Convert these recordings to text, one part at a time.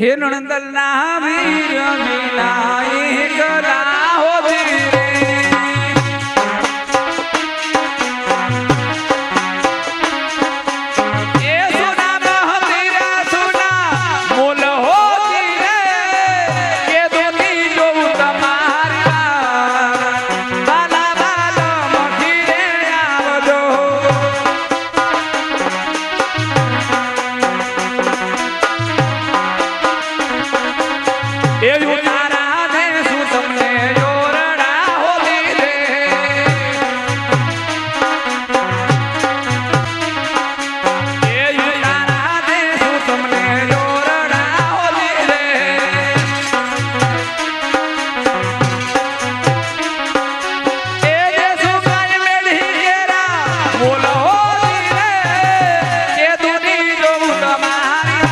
હે નણંદના વીર વિનાયક લાહો ધીરે એ સુના બહતીરા સુના મોલ હો ધીરે કે દોની જોઉં તમારી બાલા બાલા મધીરે આવજો એ ઉતારા દેશું તમને જોરડા હોલી રે એ ઉતારા દેશું તમને જોરડા હોલી રે એ દેશું કાય મેળી કેરા બોલો હોલી રે કે દુની જોઉં તમારી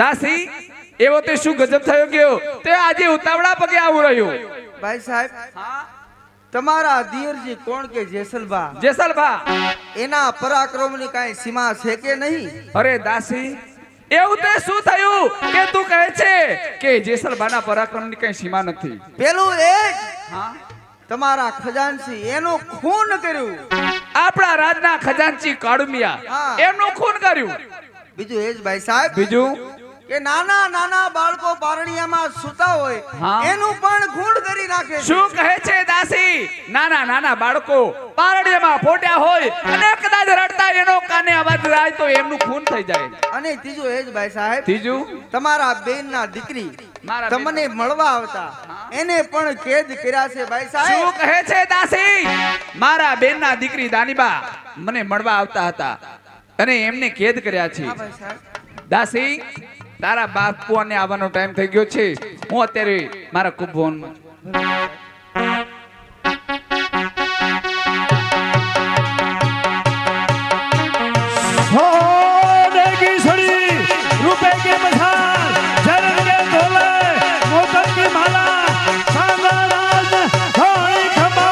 દાસી એવો તે શું ગજબ થયો ગયો તે આજે ઉતાવળા પગે આવું રહ્યું ભાઈ સાહેબ તમારા ધીરજી કોણ કે જેસલભા એના પરાક્રમની કાઈ સીમા છે કે નહીં? અરે દાસી એવું તે શું થયું કે તું કહે છે કે જેસલભાના પરાક્રમની કઈ સીમા નથી? પેલું એ હા તમારા ખજાનચી એનું ખૂન કર્યું, આપણા રાજના ખજાનચી કાળુમિયા એમનું ખૂન કર્યું. બીજું એ જ ભાઈ સાહેબ બીજું કે નાના નાના બાળકો પારણીયામાં સૂતા હોય એનું પણ ખૂન કરી નાખે. શું કહે છે દાસી? નાના નાના બાળકો પારણીયામાં ફોટ્યા હોય અને કદાચ રડતા એનો કાને અવાજ જાય તો એમનું ખૂન થઈ જાય. અને ત્રીજું એ જ ભાઈ સાહેબ ત્રીજું તમારા બેનના દીકરી તમને મળવા આવતા એને પણ કેદ કર્યા છે ભાઈ સાહેબ. શું કહે છે દાસી? મારા બેનના દીકરી દાનીબા મને મળવા આવતા હતા અને એમને કેદ કર્યા છે. દાસી તારા બાપુને આવવાનો ટાઈમ થઈ ગયો છે. હું અત્યારે મારા કુંભવનમાં रुपए के मझार जरन के तोले मोतर की माला सांगराज होई खमा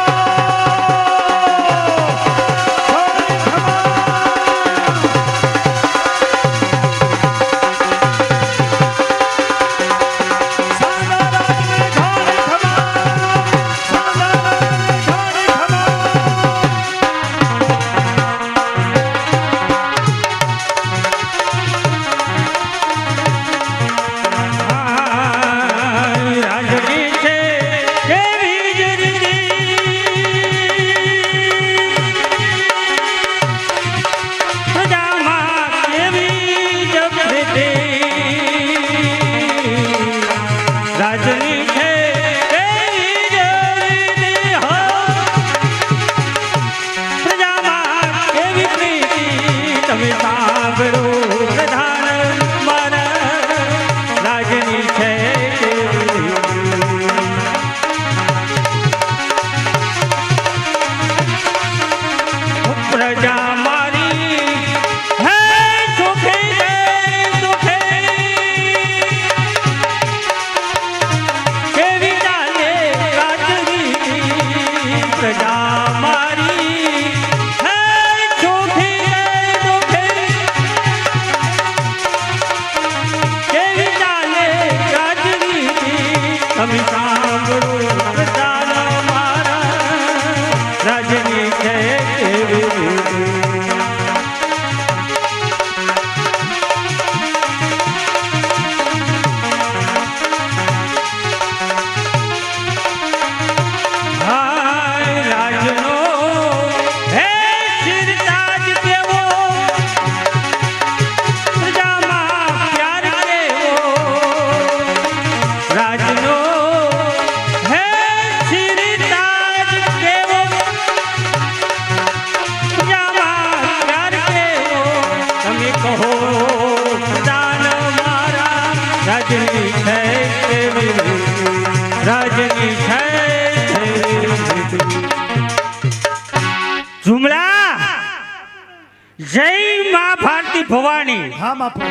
જય મા ભારતી ભવાની હા બાપુ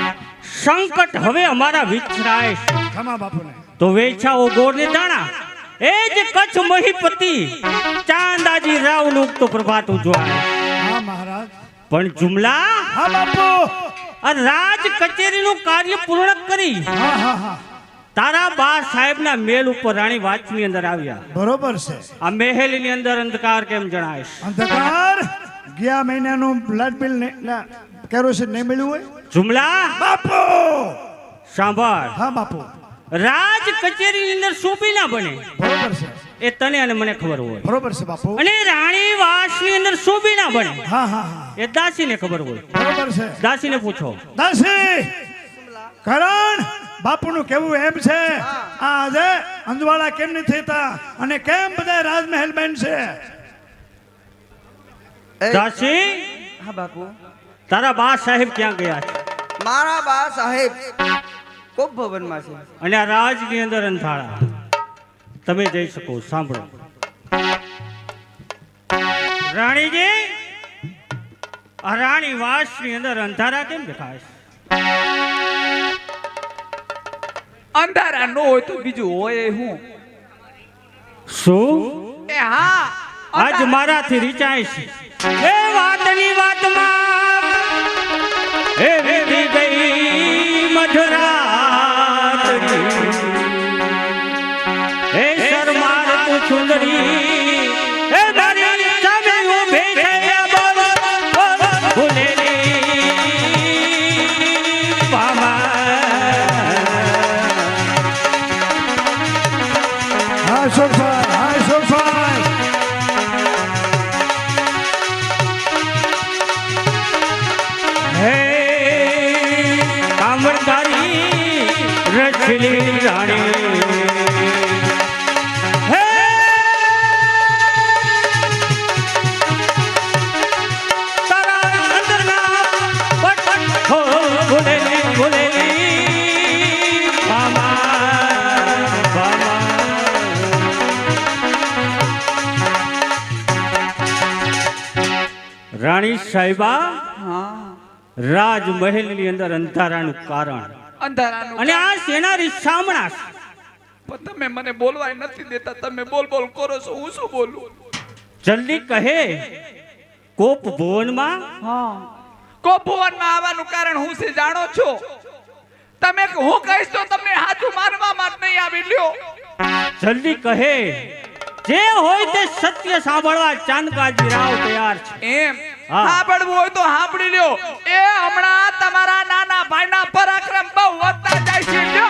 સંકટ હવે અમારા વિચરાય છે. ખમા બાપુને તો વેચાઓ ગોળને દાણા એ જ કચ્છ મહીપતિ ચાંદાજી રાવનું ઉગતો પ્રભાત ઉજવાય. હા મહારાજ પણ જુમલા હા બાપુ આ રાજ કચેરીનું કાર્ય પૂર્ણ કરી હા હા હા તારા બા સાહેબના મેલ ઉપર રાણી વાંચની અંદર આવ્યા. બરોબર છે. આ મહેલની અંદર અંધકાર કેમ જણાય છે? અંધકાર ગયા મહિનાનું બ્લડ બિલ કેરોસીન નહીં મળ્યું હોય જુમલા બાપુ. સાંભળ, હા બાપુ રાજ કચેરીની અંદર શું બી ના બને બરોબર છે. એ તને અને મને ખબર હોય, બરોબર છે બાપુ. અને રાણી વાસની અંદર શું બી ના બને હા હા હા એ દાસીને ખબર હોય. બરોબર છે. દાસીને પૂછો. દાસી કરણ બાપુનું કેવું એમ છે આ આજે અંજવાળા કેમ નહીં થતા અને કેમ બધા રાજમહેલ બેન છે? એ, દાસી હા બાપુ. તારા બા સાહેબ ક્યાં ગયા છે? મારા બા સાહેબ કોપ ભવનમાં છે. અને આ રાજની અંદર અંધારા તમે જઈ શકો. સાંભળો રાણીજી, આ રાણી વાસની અંદર અંધારા કેમ દેખાય છે? અંધારા નો હોય તો બીજું હોય એ હું. શું એ હા આજ મારાથી રીચાય છે એ વાતની વાતમાં એ વીતી ગઈ મધરાતની એ શરમાર તું સુંદરી એ મારી સામે ઊભી છે બોલ ભૂલેલી હા સોફાઈ હા સોફાઈ હે કામરદારી રચલી રાણી હે તારા અંદરના પટ હો ભૂલેલી ભૂલેલી મામા રાણી સાહેબા હા રાજમહેલની અંદર અંધારાનું કારણ અંધારાનું અને આ સેનારી સામણા છે. પણ તમે મને બોલવાય નથી દેતા. તમે બોલ બોલ કરો છો, હું શું બોલું? જલ્દી કહે. કોપ ભુવનમાં હા કોપવનમાં આવવાનું કારણ હું છે જાણો છો? તમે હું કહીશ તો તમને હાચું માનવામાં જ નહીં આવી લ્યો. જલ્દી કહે. જે હોય તે સત્ય સાંભળવા ચાંદકાજી રાવ તૈયાર છે. એમ હા. સાંભળવું હોય તો સાંભળી લ્યો. એ હમણાં તમારા નાના ભાઈના પરાક્રમ બહુ વધતા જાય છે લ્યો.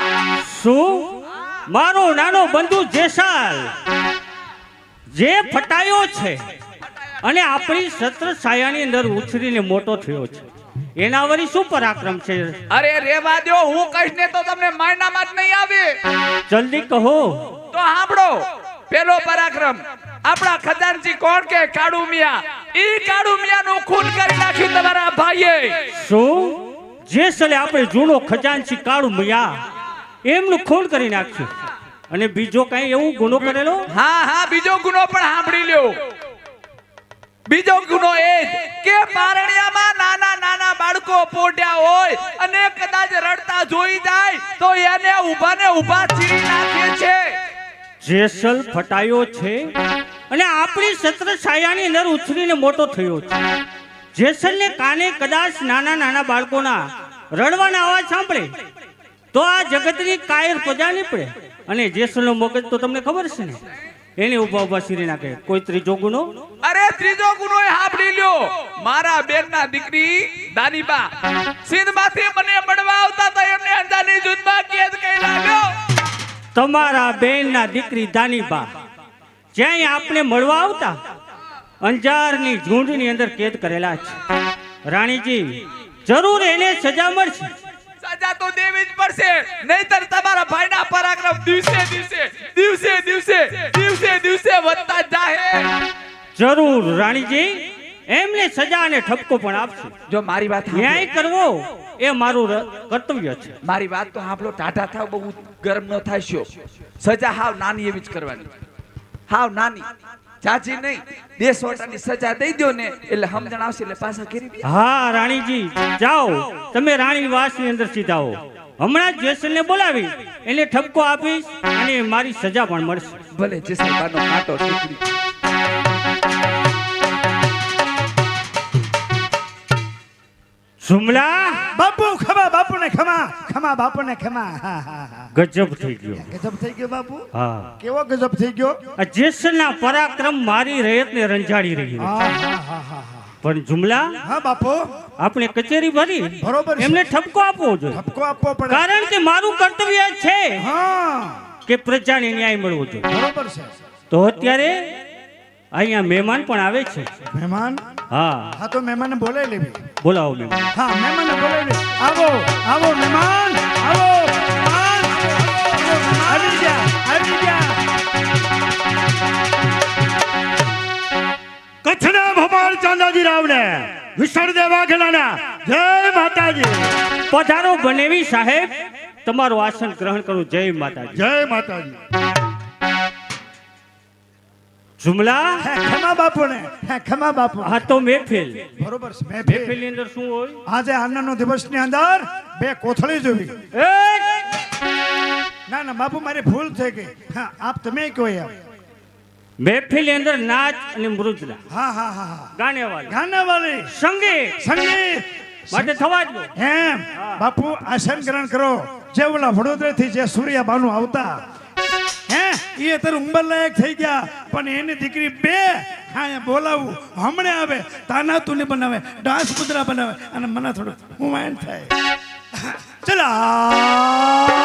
શું? મારો નાનો બંધુ જેસાલ જે ફટાયો છે અને આપણી સત્ર છાયાની અંદર ઉછરીને મોટો થયો છે, એના વળી શું પરાક્રમ છે? અરે રેવા દ્યો, હું કહીશ ને તો તમને માયનામાં જ નહીં આવે. જલ્દી કહો. તો સાંભળો. પેલો પરાક્રમ આપણા ખજાનચી કોણ કે કાળુ મિયા. ઈ કાળુ મિયાનું ખૂન કરી નાખ્યું તમારા ભાઈએ. શું? જેસલે આપણે જૂનો ખજાનચી કાળુ મિયા એમનું ખૂન કરી નાખ્યું અને બીજો કઈ એવું ગુનો કરેલો? હા હા બીજો ગુનો પણ સાંભળી લ્યો. બીજો ગુનો એ જ કે પારણિયામાં નાના નાના બાળકો પોઢ્યા હોય અને કદાચ રડતા જોઈ જાય તો એને ઊભાને ઊભા ચીરી નાખે છે. જેસલ ફટાયો છે અને આપણી સત્ર છાયાની અંદર ઉછરીને મોટો થયો છે. જેસલને કાને કદાચ નાના નાના બાળકોના રડવાના અવાજ સાંભળે તો આ જગતની કાયર પ્રજા નીકળે અને જેસલનો મગજ તો તમને ખબર છે ને, એને ઊભા ઊભા ચીરી નાખે. કોઈ ત્રીજો ગુનો? અરે ત્રીજો ગુનો એ સાંભળી લ્યો. મારા બેનના દીકરી દાનીબા સિંધમાંથી મને મળવા આવતા હતા, એમને અંજારની જુદ્ધમાં કેદ કરી નાખ્યો. તમારા બેનના દીકરી દાનીબા જ્યાં આપણે મળવા આવતા અંજારની ઝૂંડની અંદર કેદ કરેલા છે. રાણીજી, જરૂર એને સજા મળશે. સજા તો દેવી જ પડશે, નહીતર તમારા ભાઈના પરાક્રમ દિવસે દિવસે વધતા જાહે. જરૂર રાણીજી, એમને સજા અને ઠપકો પણ આપશે. જો મારી વાત ન્યાય કરવો એ મારું કર્તવ્ય છે. મારી વાત તો સાંભળો. ટાટા થાવ, બહુ ગરમ ન થાશો. સજા હાવ નાની એવી જ કરવાની, હાવ નાની. ચાચી નહીં 2 સોટાની સજા દઈ દો ને એટલે સમજણ આવશે એટલે પાછા કરી દે. હા રાણીજી જાઓ તમે રાણી વાસની અંદર સીધા હો. હમણાં જ જેસલને બોલાવી એને ઠપકો આપીશ અને મારી સજા પણ મળશે. ભલે જેસલબાનો કાંટો નીકળી. સુમલા બાપુ ખમા બાપુને ખમા ખમા બાપુને ખમા હા હા હા ગજબ થઈ ગયો. ગજબ થઈ ગયો બાપુ. હા કેવો ગજબ થઈ ગયો. આ જેસલના પરાક્રમ મારી રયતને રંજાડી રહ્યું હા હા હા હા હા. પણ જુમલા હા બાપુ આપણે કચેરી ભરી બરોબર છે. એમને ઠપકો આપવો જોઈએ ઠપકો આપવો પડે. કારણ કે મારું કર્તવ્ય છે હા કે પ્રજાને ન્યાય મળવો જોઈએ. બરોબર છે. તો અત્યારે અહીંયા મહેમાન પણ આવે છે. મહેમાન હા હા તો મહેમાનને બોલાવી લેવી. બોલાવો મહેમાન. હા મહેમાનને બોલાવી લે. આવો આવો મહેમાન આવો મહેમાન, આવી જા આવી જા. કચ્છના ભોપાલ ચાંદાજી રાવને વિસર્જે વાઘેલાના જય માતાજી. પધારો બનેવી સાહેબ તમારું આસન ગ્રહણ કરું. જય માતાજી. જય માતાજી. જુમલા ખમા બાપુને ખમા બાપુ. આ તો મહેફિલ. બરોબર છે. મહેફિલની અંદર શું હોય? આજે આનંદનો દિવસની અંદર 2 કોથળી જોવી. એ! ના ના બાપુ મારી ભૂલ થઈ ગઈ. હા આપ તમે કહો યાર. મહેફિલની અંદર નાચ અને મૃદલા હા હા હા હા. ગાનેવાલી ગાનાવાળી સંગીત સંગીત માટે થવા જ દો. એમ બાપુ આસન ગ્રહણ કરો. જે ઓલા વડોદરાથી જે સૂર્યાબાનું આવતા હે એ અત્યારે ઉંમર લાયક થઈ ગયા પણ એની દીકરી 2 હા બોલાવું હમણે આવે તાના તુને બનાવે ડાન્સ મુદ્રા બનાવે અને મને થોડું હું વાઈન થાય. ચલા